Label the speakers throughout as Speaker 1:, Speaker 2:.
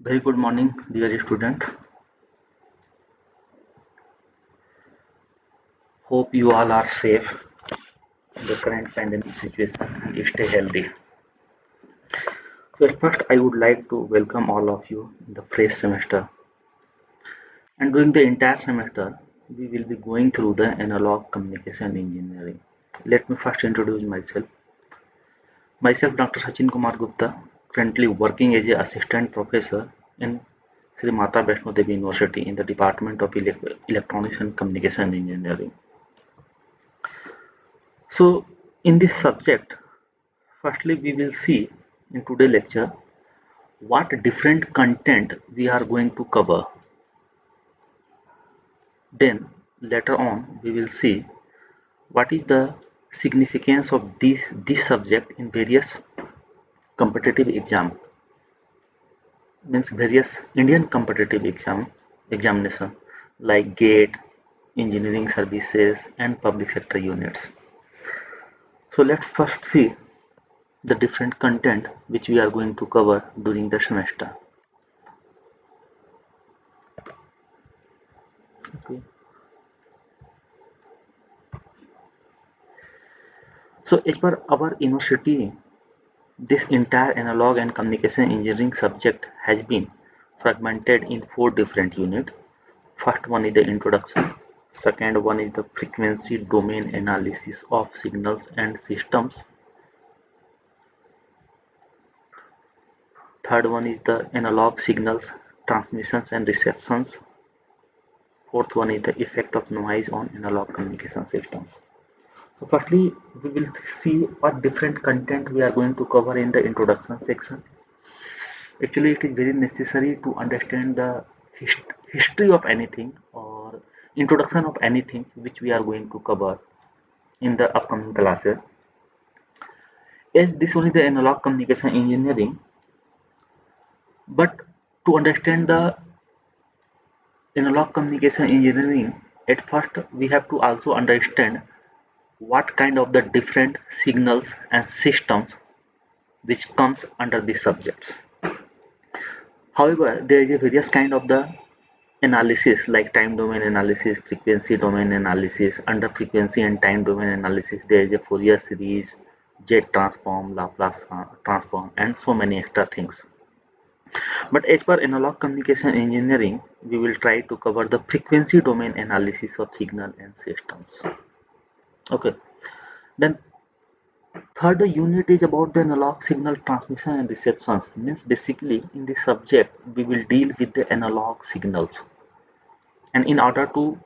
Speaker 1: Very good morning, dear student. Hope you all are safe in the current pandemic situation and stay healthy. So at first, I would like to welcome all of you in the fresh semester. And during the entire semester, we will be going through the analog communication engineering. Let me first introduce myself. Myself, Dr. Sachin Kumar Gupta, currently working as an assistant professor in Sri Mata Vaishno Devi University in the Department of Electronics and Communication Engineering. So, in this subject, firstly we will see in today's lecture what different content we are going to cover. Then later on we will see what is the significance of this subject in various competitive exam, means various Indian competitive examination like GATE, engineering services and public sector units. So let's first see the different content which we are going to cover during the semester. Okay. So as per our university, this entire analog and communication engineering subject has been fragmented in four different units. First one is the introduction, second one is the frequency domain analysis of signals and systems, third one is the analog signals transmissions and receptions, fourth one is the effect of noise on analog communication systems. So firstly, we will see what different content we are going to cover in the introduction section. Actually, it is very necessary to understand the history of anything or introduction of anything which we are going to cover in the upcoming classes. As this only the analog communication engineering, but to understand the analog communication engineering, at first we have to also understand what kind of the different signals and systems which comes under these subjects. However, there is a various kind of the analysis like time domain analysis, frequency domain analysis. Under frequency and time domain analysis, there is a Fourier series, jet transform, Laplace transform, and so many extra things. But as per analog communication engineering, we will try to cover the frequency domain analysis of signal and systems. Okay. Then third unit is about the analog signal transmission and receptions. Means basically in this subject we will deal with the analog signals, and in order to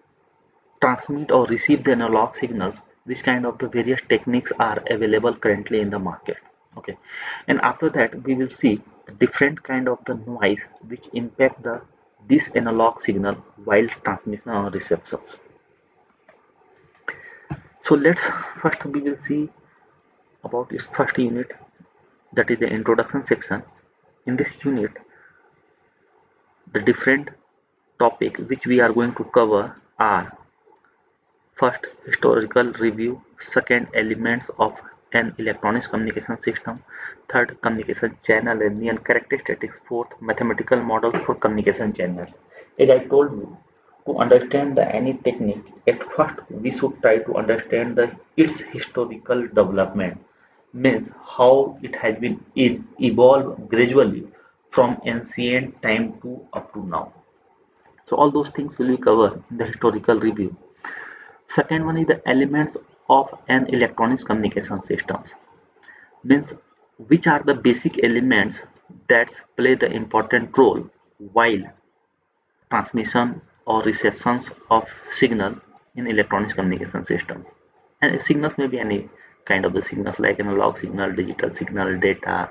Speaker 1: transmit or receive the analog signals, which kind of the various techniques are available currently in the market. Okay, and after that we will see different kind of the noise which impact the this analog signal while transmission or receptions. So let's first we will see about this first unit, that is the introduction section. In this unit, the different topic which we are going to cover are: first, historical review; second, elements of an electronics communication system; third, communication channel and near characteristics; fourth, mathematical models for communication channels. As I told you, to understand the any technique, at first we should try to understand its historical development, means how it has been evolved gradually from ancient time to up to now. So all those things will be covered in the historical review. Second one is the elements of an electronics communication systems, means which are the basic elements that play the important role while transmission or receptions of signal in electronics communication system. And signals may be any kind of the signals like analog signal, digital signal, data,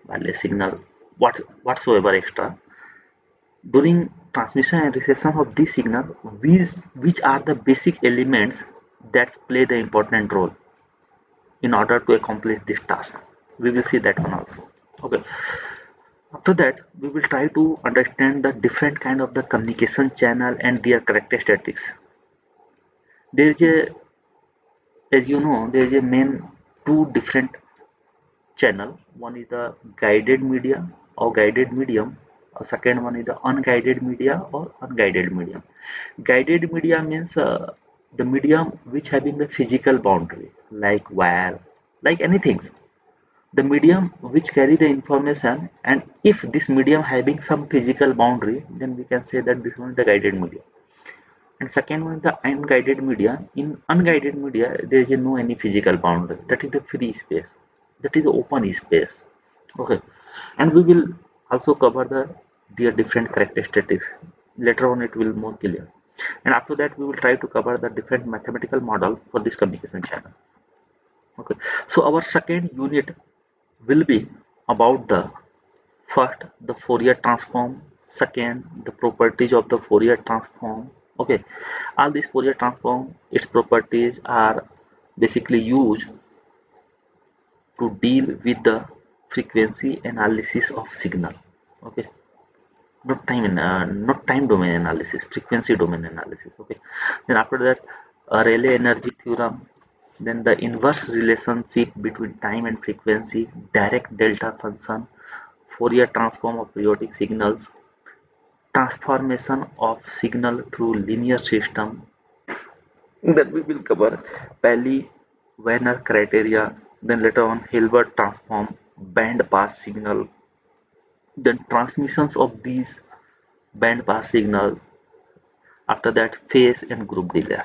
Speaker 1: wireless signal, whatsoever extra. During transmission and reception of this signal, which are the basic elements that play the important role in order to accomplish this task. We will see that one also. Okay. After that, we will try to understand the different kind of the communication channel and their characteristics. There is a, as you know, there is a main two different channel. One is the guided media or guided medium. Second one is the unguided media or unguided medium. Guided media means the medium which having the physical boundary, like wire, like anything. The medium which carry the information, and if this medium having some physical boundary, then we can say that this one is the guided medium. And second one is the unguided media. In unguided media, there is no any physical boundary. That is the free space. That is the open space. Okay. And we will also cover their different characteristics. Later on, it will more clear. And after that, we will try to cover the different mathematical model for this communication channel. Okay. So our second unit will be about the first the Fourier transform, second the properties of the Fourier transform. Okay, all these Fourier transform, its properties are basically used to deal with the frequency analysis of signal. Okay, not time domain analysis, frequency domain analysis. Okay, then after that, a Rayleigh energy theorem, then the inverse relationship between time and frequency, direct delta function, Fourier transform of periodic signals, transformation of signal through linear system. Then we will cover Pali-Wiener criteria, then later on Hilbert transform, band pass signal, then transmissions of these band pass signals, after that phase and group delay.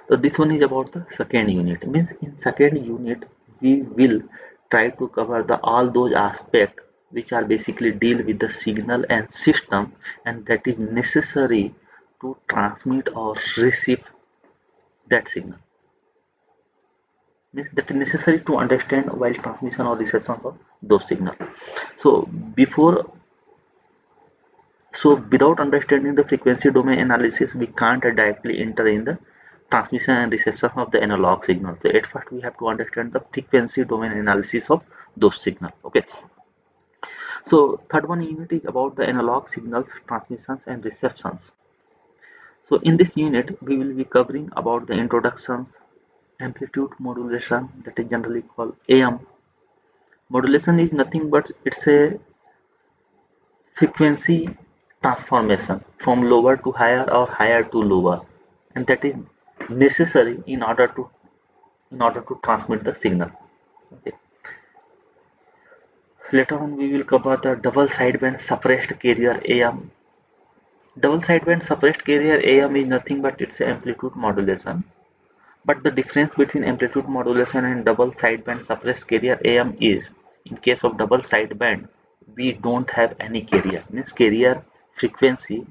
Speaker 1: So this one is about the second unit. Means in second unit we will try to cover the all those aspects which are basically deal with the signal and system, and that is necessary to transmit or receive that signal. Means that is necessary to understand while transmission or reception of those signals. So before so without understanding the frequency domain analysis, we can't directly enter in the transmission and reception of the analog signals. So at first we have to understand the frequency domain analysis of those signals. Okay. So third one unit is about the analog signals transmissions and receptions. So in this unit we will be covering about the introductions, amplitude modulation, that is generally called AM. Modulation is nothing but it's a frequency transformation from lower to higher or higher to lower, and that is necessary in order to transmit the signal. Okay. Later on we will cover the double sideband suppressed carrier AM. Double sideband suppressed carrier AM is nothing but it's amplitude modulation. But the difference between amplitude modulation and double sideband suppressed carrier AM is, in case of double sideband, we don't have any carrier. Means carrier frequency,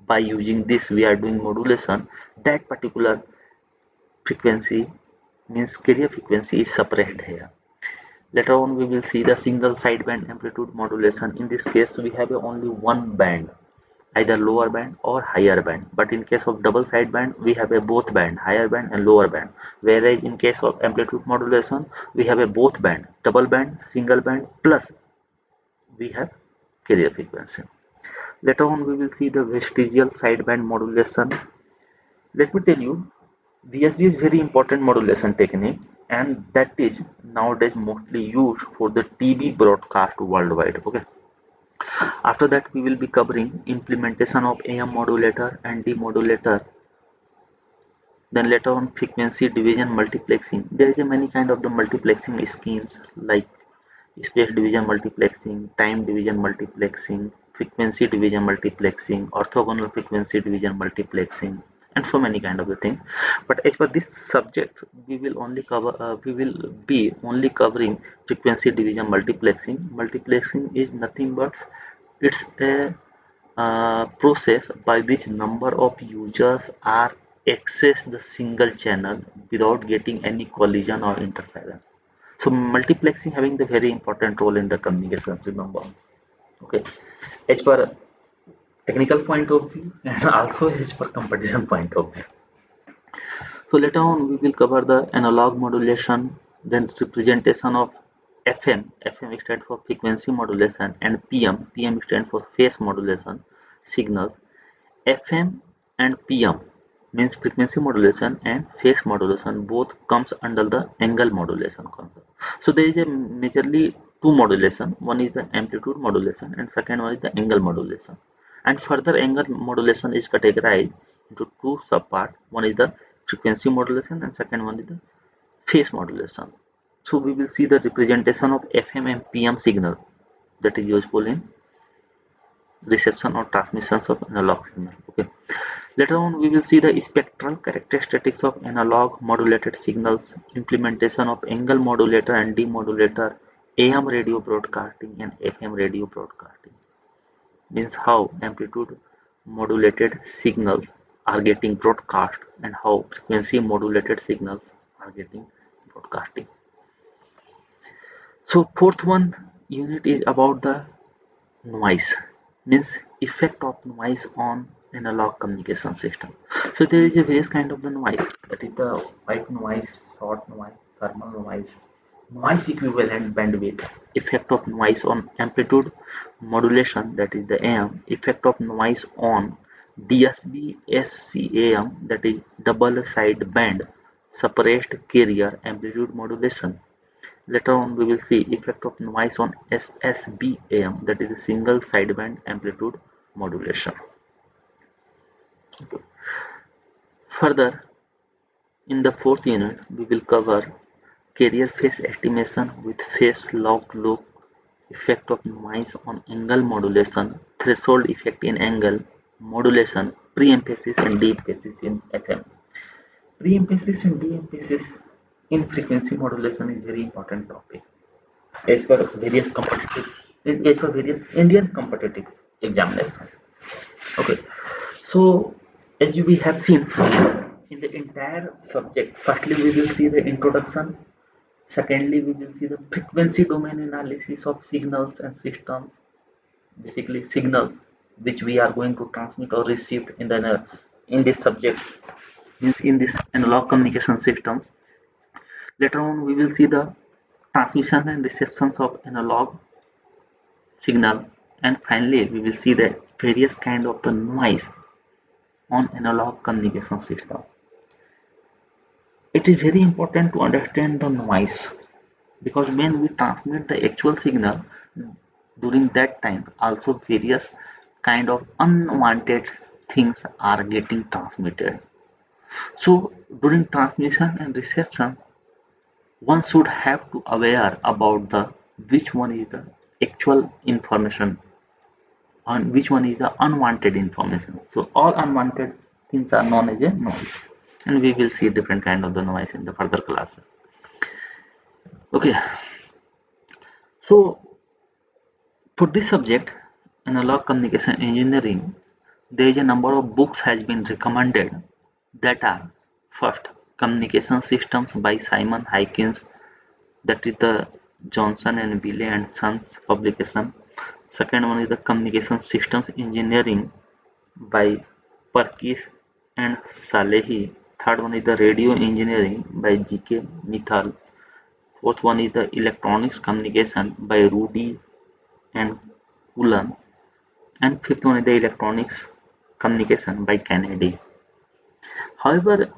Speaker 1: by using this we are doing modulation. That particular frequency means carrier frequency is suppressed here. Later on we will see the single sideband amplitude modulation. In this case we have only one band, either lower band or higher band, but in case of double sideband we have a both band, higher band and lower band, whereas in case of amplitude modulation we have a both band, double band, single band, plus we have carrier frequency. Later on we will see the vestigial sideband modulation. Let me tell you, VSB is very important modulation technique, and that is nowadays mostly used for the TV broadcast worldwide. Okay. After that we will be covering implementation of AM modulator and demodulator. Then later on frequency division multiplexing. There is a many kind of the multiplexing schemes like space division multiplexing, time division multiplexing, frequency division multiplexing, orthogonal frequency division multiplexing, and so many kind of the thing. But as per this subject we will only cover we will be only covering frequency division multiplexing. Multiplexing is nothing but it's a process by which number of users are access the single channel without getting any collision or interference. So multiplexing having the very important role in the communication, remember. Okay. As per technical point of view and also as per competition point of view. So later on we will cover the analog modulation, then representation of FM. FM stands for frequency modulation, and PM. PM stands for phase modulation signals. FM and PM means frequency modulation and phase modulation both comes under the angle modulation concept. So there is a majorly two modulation. One is the amplitude modulation and second one is the angle modulation. And further angle modulation is categorized into two subparts. One is the frequency modulation and second one is the phase modulation. So we will see the representation of FM and PM signal that is useful in reception or transmissions of analog signal. Okay. Later on, we will see the spectral characteristics of analog modulated signals, implementation of angle modulator and demodulator, AM radio broadcasting and FM radio broadcasting. Means how amplitude modulated signals are getting broadcast and how frequency modulated signals are getting broadcasting. So fourth one unit is about the noise, means effect of noise on analog communication system. So there is a various kind of the noise, that is the white noise, short noise, thermal noise, noise equivalent bandwidth, effect of noise on amplitude modulation, that is the AM, effect of noise on DSB SCAM, that is double side band separate carrier amplitude modulation. Later on we will see effect of noise on SSBAM, that is a single sideband amplitude modulation. Okay. Further, in the fourth unit we will cover carrier phase estimation with phase locked loop, effect of noise on angle modulation, threshold effect in angle modulation, pre-emphasis and de-emphasis in FM. Pre-emphasis and de-emphasis in frequency modulation is very important topic as per various competitive, as per various Indian competitive examinations. Okay, so as we have seen in the entire subject, firstly we will see the introduction, secondly we will see the frequency domain analysis of signals and systems, basically signals which we are going to transmit or receive in this subject, means in this analog communication system. Later on we will see the transmission and receptions of analog signal, and finally we will see the various kind of the noise on analog communication system. It is very important to understand the noise, because when we transmit the actual signal, during that time also various kind of unwanted things are getting transmitted. So during transmission and reception, one should have to aware about the which one is the actual information and which one is the unwanted information. So all unwanted things are known as a noise, and we will see different kind of the noise in the further classes. Okay, so for this subject, analog communication engineering, there is a number of books has been recommended, that are first Communication Systems by Simon Hykins, that is the Johnson and Bailey and Sons publication. Second one is the Communication Systems Engineering by Perkis and Salehi. Third one is the Radio Engineering by G.K. Mithal. Fourth one is the Electronics Communication by Rudy and Cullen. And fifth one is the Electronics Communication by Kennedy. However,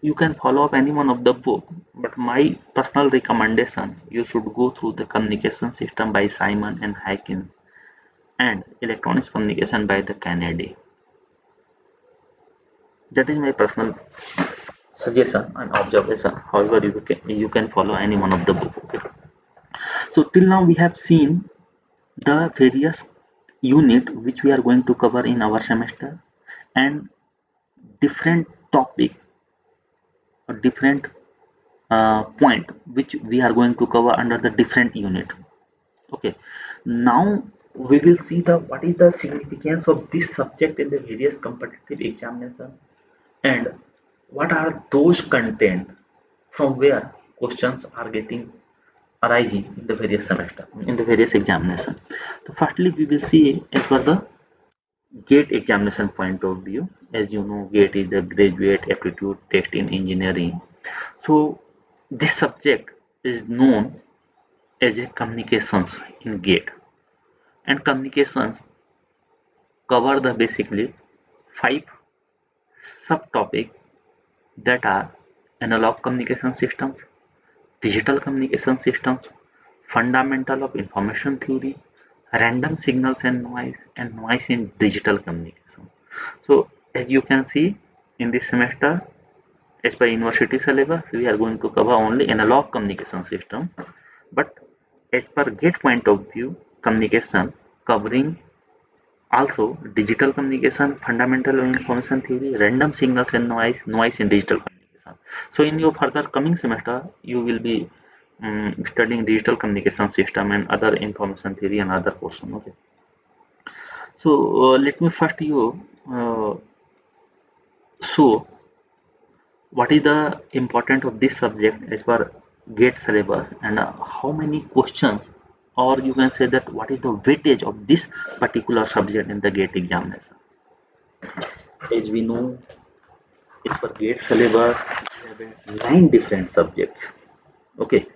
Speaker 1: you can follow up any one of the book, but my personal recommendation, you should go through the Communication System by Simon and Hykins and Electronics Communication by the Kennedy. That is my personal suggestion and observation. However, you can follow any one of the book. Okay? So till now we have seen the various unit which we are going to cover in our semester, and different topic or different point which we are going to cover under the different unit. Okay, now we will see the what is the significance of this subject in the various competitive examination, and what are those content from where questions are getting arising in the various semester, in the various examination. So firstly we will see as per the GATE examination point of view. As you know, GATE is the graduate aptitude test in engineering. So this subject is known as a communications in GATE, and communications cover the basically 5 subtopics, that are analog communication systems, digital communication systems, fundamental of information theory, random signals and noise in digital communication. So as you can see in this semester, as per university syllabus, we are going to cover only analog communication system, but as per GATE point of view, communication covering also digital communication, fundamental of information theory, random signals and noise in digital communication. So in your further coming semester, you will be studying digital communication system and other information theory and other portion. Okay. So let me first you show what is the importance of this subject as per GATE syllabus and how many questions, or you can say that what is the weightage of this particular subject in the GATE examination. As we know, as per GATE syllabus, we have 9 different subjects. Okay,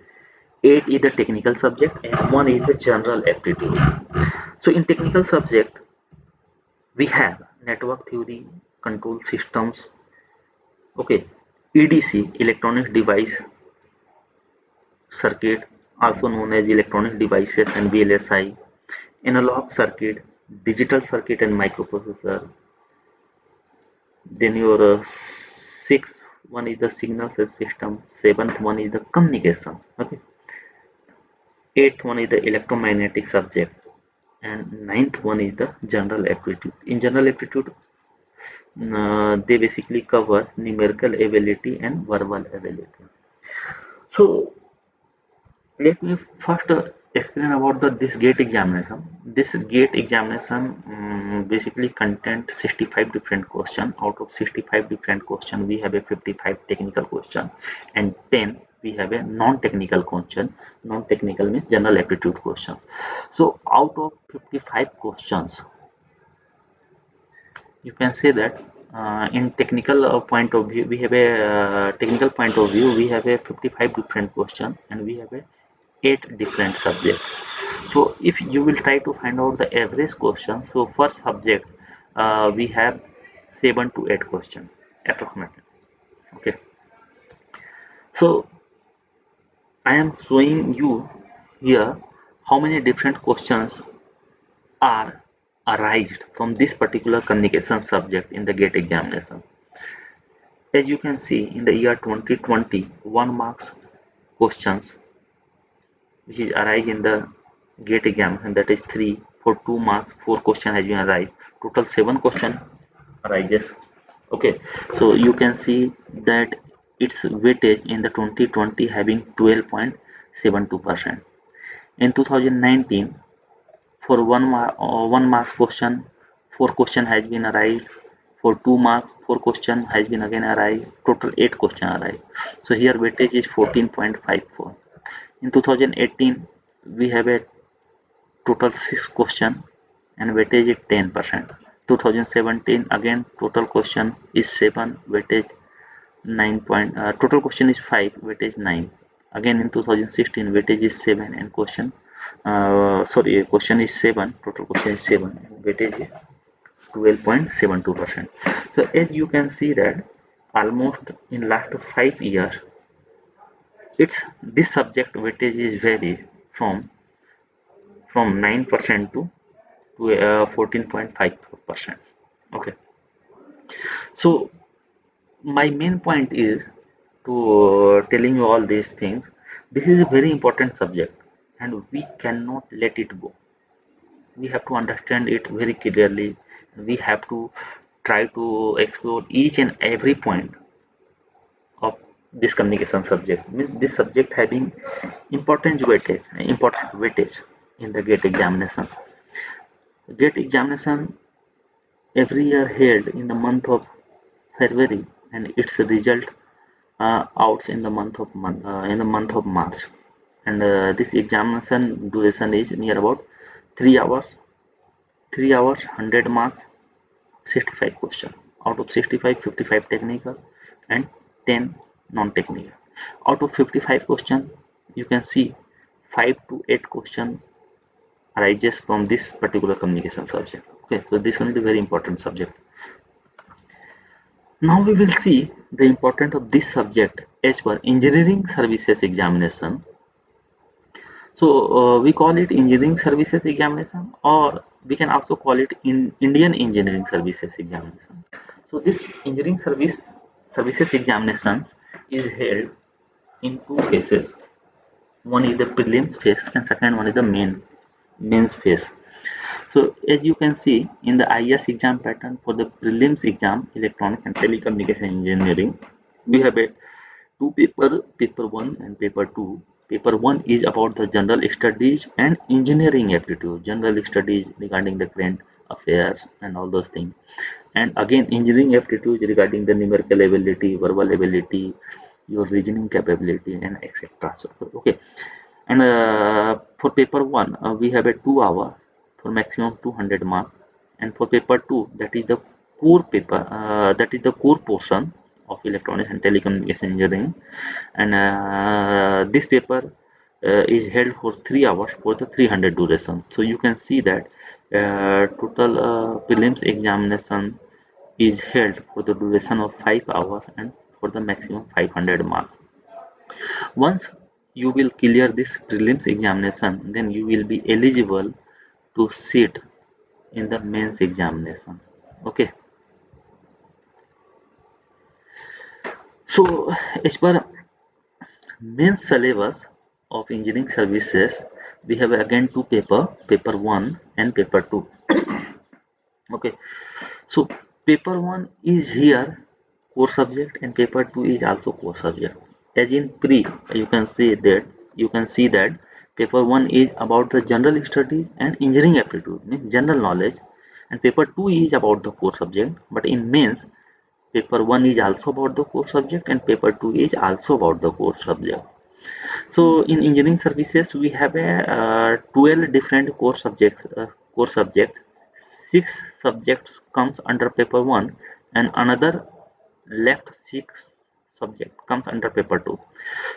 Speaker 1: 8 is the technical subject and 1 is the general aptitude. So in technical subject, we have network theory, control systems, okay, EDC, electronic device circuit, also known as electronic devices and VLSI, analog circuit, digital circuit and microprocessor. Then your sixth one is the signal system, seventh one is the communication, okay, eighth one is the electromagnetic subject, and ninth one is the general aptitude. In general aptitude, they basically cover numerical ability and verbal ability. So let me first explain about this GATE examination. This GATE examination basically contains 65 different questions. Out of 65 different questions, we have a 55 technical question and 10 we have a non-technical question. Non-technical means general aptitude question. So out of 55 questions, you can say that in technical point of view, we have a technical point of view, we have a 55 different question and we have a 8 different subjects. So if you will try to find out the average question, so first subject we have 7 to 8 questions approximately. Okay, so I am showing you here how many different questions are arised from this particular communication subject in the GATE examination. As you can see, in the year 2020, 1 marks questions which is arise in the GATE examination, that is 3. For 2 marks, 4 question has been arise. Total 7 question arises. Okay, so you can see that its weightage in the 2020 having 12.72%. In 2019, for 1 marks question, 4 question has been arise. For 2 marks, 4 question has been again arise. Total 8 question arise. So here weightage is 14.54. In 2018, we have a total 6 question and weightage is 10%. 2017 again total question is 7, weightage 9 point. Total question is 5, weightage 9. Again in 2016 weightage is 7 and question question is 7. Total question is 7 and weightage is 12.72%. So as you can see that almost in last 5 years, this subject weightage is vary from 9% to 14.54%. Okay, so my main point is to telling you all these things. This is a very important subject and we cannot let it go. We have to understand it very clearly. We have to try to explore each and every point of this communication subject. Means this subject having important weightage in the GATE examination. GATE examination every year held in the month of February and its result out in the month of March. And this examination duration is near about 3 hours. 3 hours, 100 marks, 65 questions. Out of 65, 55 technical and 10 non-technical. Out of 55 questions, you can see 5 to 8 questions arises from this particular communication subject. Okay, so this one is a very important subject. Now we will see the importance of this subject as per engineering services examination. So we call it engineering services examination, or we can also call it in Indian engineering services examination. So this engineering services examinations is held in two phases. One is the prelims phase and second one is the mains phase. So as you can see in the IS exam pattern, for the prelims exam, electronic and telecommunication engineering, we have a two paper 1 and paper 2. Paper 1 is about the general studies and engineering aptitude, general studies regarding the current affairs and all those things. And again, engineering aptitude regarding the numerical ability, verbal ability, your reasoning capability, and etc. So, okay. And for paper 1, we have a 2 hour for maximum 200 marks. And for paper 2, that is the core paper, that is the core portion of electronics and telecommunication engineering. And this paper is held for 3 hours for the 300 duration. So you can see that total prelims examination is held for the duration of 5 hours and for the maximum 500 marks. Once you will clear this prelims examination, then you will be eligible to sit in the mains examination. Okay. So as per mains syllabus of engineering services, we have again two paper 1 and paper 2. Okay. So paper 1 is here core subject and paper 2 is also core subject. As in pre, you can see that paper 1 is about the general studies and engineering aptitude, means general knowledge, and paper 2 is about the core subject. But in mains, paper 1 is also about the core subject and paper 2 is also about the core subject. So in engineering services, we have a 12 different core subjects. Six subjects comes under paper 1 and another left six subject comes under paper 2.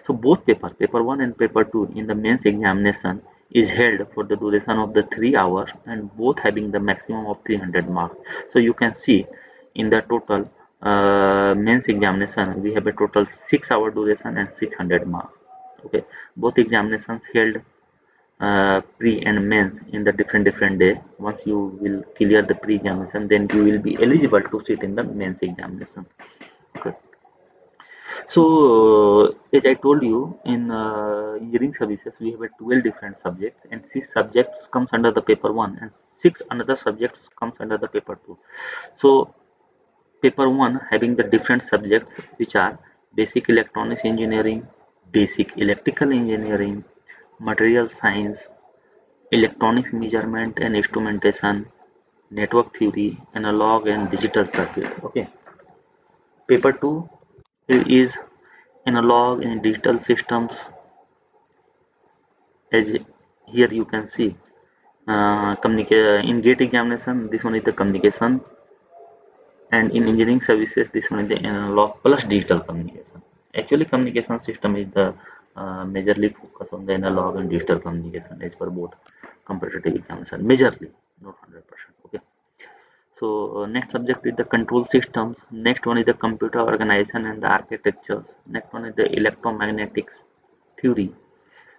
Speaker 1: So both paper 1 and paper 2 in the mains examination is held for the duration of the 3 hours and both having the maximum of 300 marks. So you can see in the total mains examination we have a total 6 hour duration and 600 marks. Okay, both examinations held pre and mains in the different day. Once you will clear the pre examination, then you will be eligible to sit in the mains examination. Okay. So as I told you, in engineering services we have a 12 different subjects and 6 subjects comes under the paper 1 and 6 another subjects comes under the paper 2. So paper 1 having the different subjects which are basic electronics engineering, basic electrical engineering, material science, electronics measurement and instrumentation, network theory, analog and digital circuit. Okay. Paper 2 is analog and digital systems. As here you can see, in gate examination this one is the communication, and in engineering services this one is the analog plus digital communication. Actually communication system is the majorly focus on the analog and digital communication as per both competitive examination, majorly, not 100%. Okay. So next subject is the control systems, next one is the computer organization and the architectures, next one is the electromagnetics theory,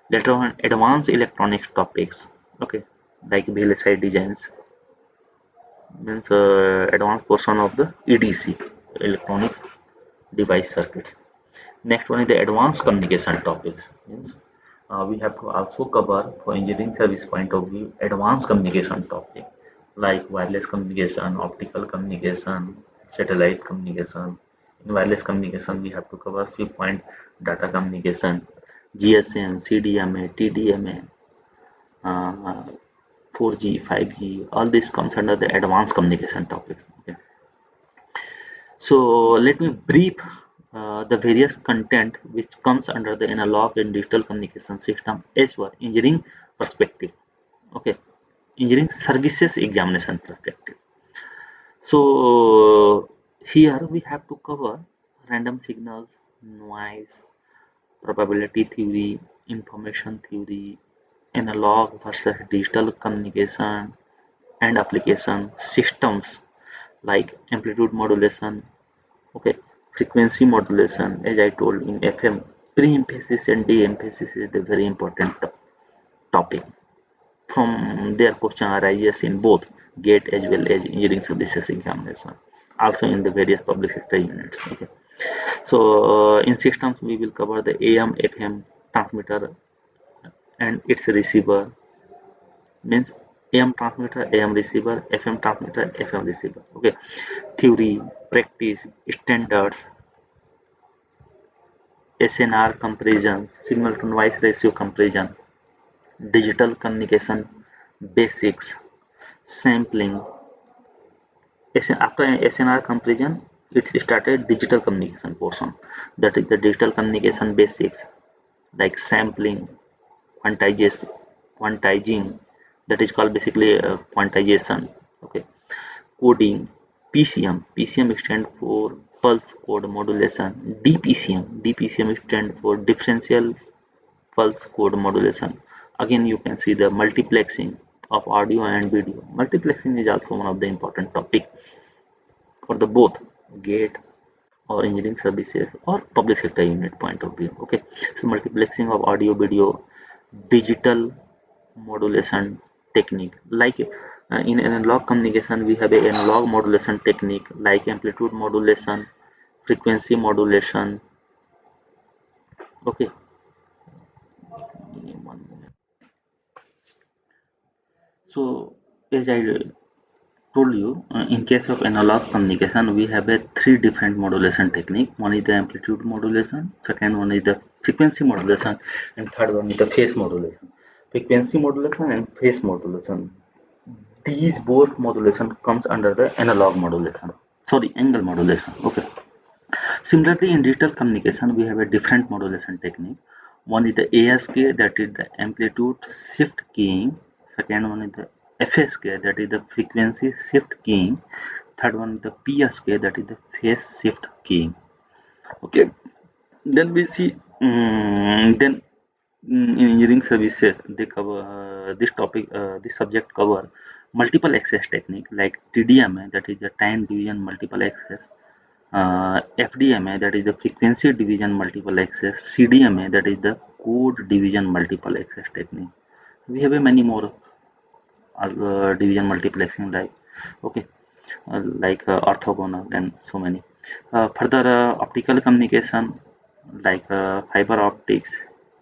Speaker 1: later on advanced electronics topics. Okay, like VLSI designs, means advanced portion of the EDC, electronic device circuits. Next one is the advanced communication topics, means we have to also cover for engineering service point of view advanced communication topic like wireless communication, optical communication, satellite communication. In wireless communication we have to cover few point: data communication, GSM, CDMA, TDMA, 4G, 5G, all this comes under the advanced communication topics. Okay. So let me brief the various content which comes under the analog and digital communication system as per engineering perspective. Okay, engineering services examination perspective. So here we have to cover random signals, noise, probability theory, information theory, analog versus digital communication and application systems like amplitude modulation. Okay, frequency modulation, as I told in FM, pre-emphasis and de-emphasis is the very important from their question arises in both GATE as well as engineering services examination, also in the various public sector units. Okay, so in systems we will cover the AM FM transmitter and its receiver, means AM transmitter, AM receiver, FM transmitter, FM receiver. Okay, theory, practice, standards, SNR comparison, signal to noise ratio comparison, digital communication basics, sampling. After SNR comparison, it started digital communication portion. That is the digital communication basics like sampling, quantizing, that is called basically quantization. Okay, coding, PCM stand for pulse code modulation, DPCM stand for differential pulse code modulation. Again, you can see the multiplexing of audio and video. Multiplexing is also one of the important topic for the both GATE or engineering services or public sector unit point of view. Okay, so multiplexing of audio video, digital modulation technique, like in analog communication we have a analog modulation technique like amplitude modulation, frequency modulation. Okay, so as I told you, in case of analog communication we have a three different modulation technique. One is the amplitude modulation, second one is the frequency modulation, and third one is the phase modulation. Frequency modulation and phase modulation, these both modulation comes under the analog modulation, sorry, angle modulation. Okay, similarly in digital communication we have a different modulation technique. One is the ASK, that is the amplitude shift keying. Second one is the FSK, that is the frequency shift keying. Third one is the PSK, that is the phase shift keying. Okay, then we see then in engineering services they cover this topic, this subject cover multiple access technique like TDMA, that is the time division multiple access, FDMA, that is the frequency division multiple access, CDMA, that is the code division multiple access technique. We have a many more division multiplexing like, okay, like orthogonal and so many. Further, optical communication like fiber optics,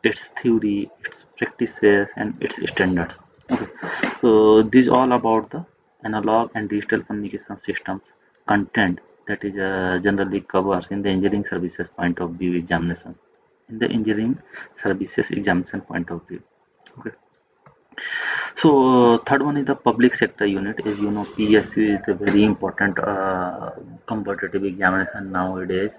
Speaker 1: its theory, its practices, and its standards. Okay, so this all about the analog and digital communication systems content that is generally covers in the engineering services point of view examination. In the engineering services examination point of view. Okay. So third one is the public sector unit. As you know, PSU is a very important competitive examination nowadays.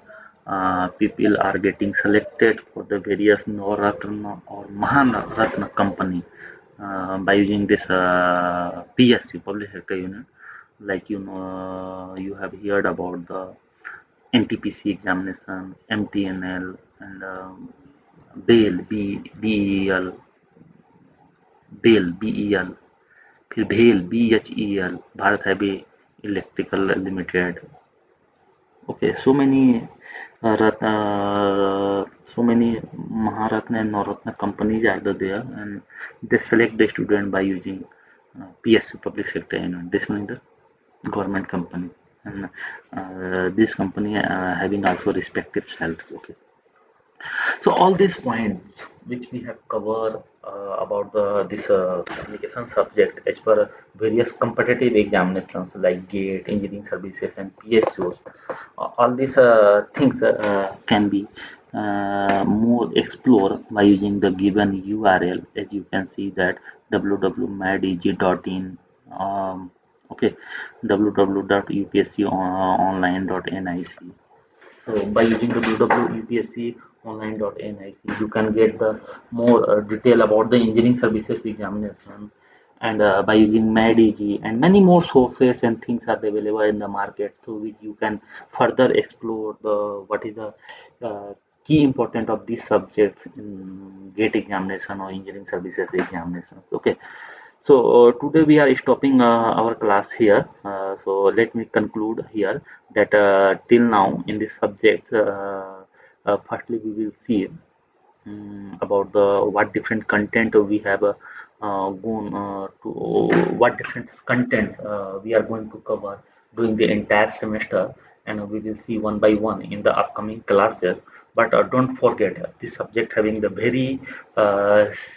Speaker 1: People are getting selected for the various Navratna or Maharatna company by using this PSU, public sector unit. Like you know, you have heard about the NTPC examination, MTNL, and BEL, BEL, BEL, फिर भेल BHEL, Bharat heavy electrical limited. Okay, so many Maharatna and Navratna companies are there, and they select the student by using PSU, public sector unit. This one is the government company, and this company having also respective shelves. Okay. So all these points which we have covered about this communication subject as per various competitive examinations like GATE, engineering services, and PSUs, all these things can be more explored by using the given URL. As you can see that www.madeg.in, okay, www.upsconline.nic. So by using the www.upsconline.nic, you can get the more detail about the engineering services examination, and by using MADEG and many more sources and things are available in the market through which you can further explore the what is the key important of these subjects in GATE examination or engineering services examinations. Okay. So today we are stopping our class here. So let me conclude here that till now in this subject, firstly we will see about the what different content we have to what different contents we are going to cover during the entire semester, and we will see one by one in the upcoming classes. But don't forget, this subject having the very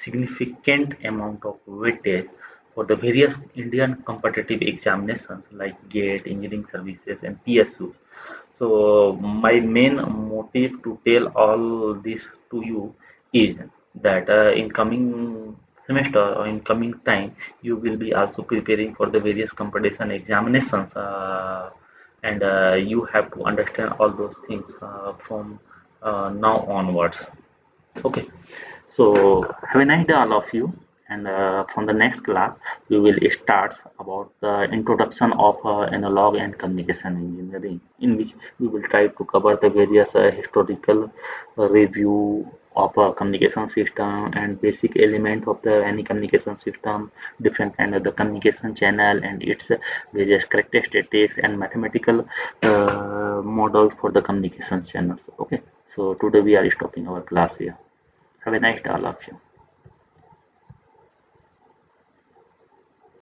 Speaker 1: significant amount of weightage for the various Indian competitive examinations like GATE, Engineering Services, and PSU. So my main motive to tell all this to you is that in coming semester or in coming time, you will be also preparing for the various competition examinations, and you have to understand all those things from now onwards. Okay, so have a nice day, all of you. And from the next class, we will start about the introduction of analog and communication engineering, in which we will try to cover the various historical review of a communication system and basic element of the any communication system, different kind of the communication channel and its various characteristics and mathematical models for the communication channels. Okay, so today we are stopping our class here. Have a nice day, all of you.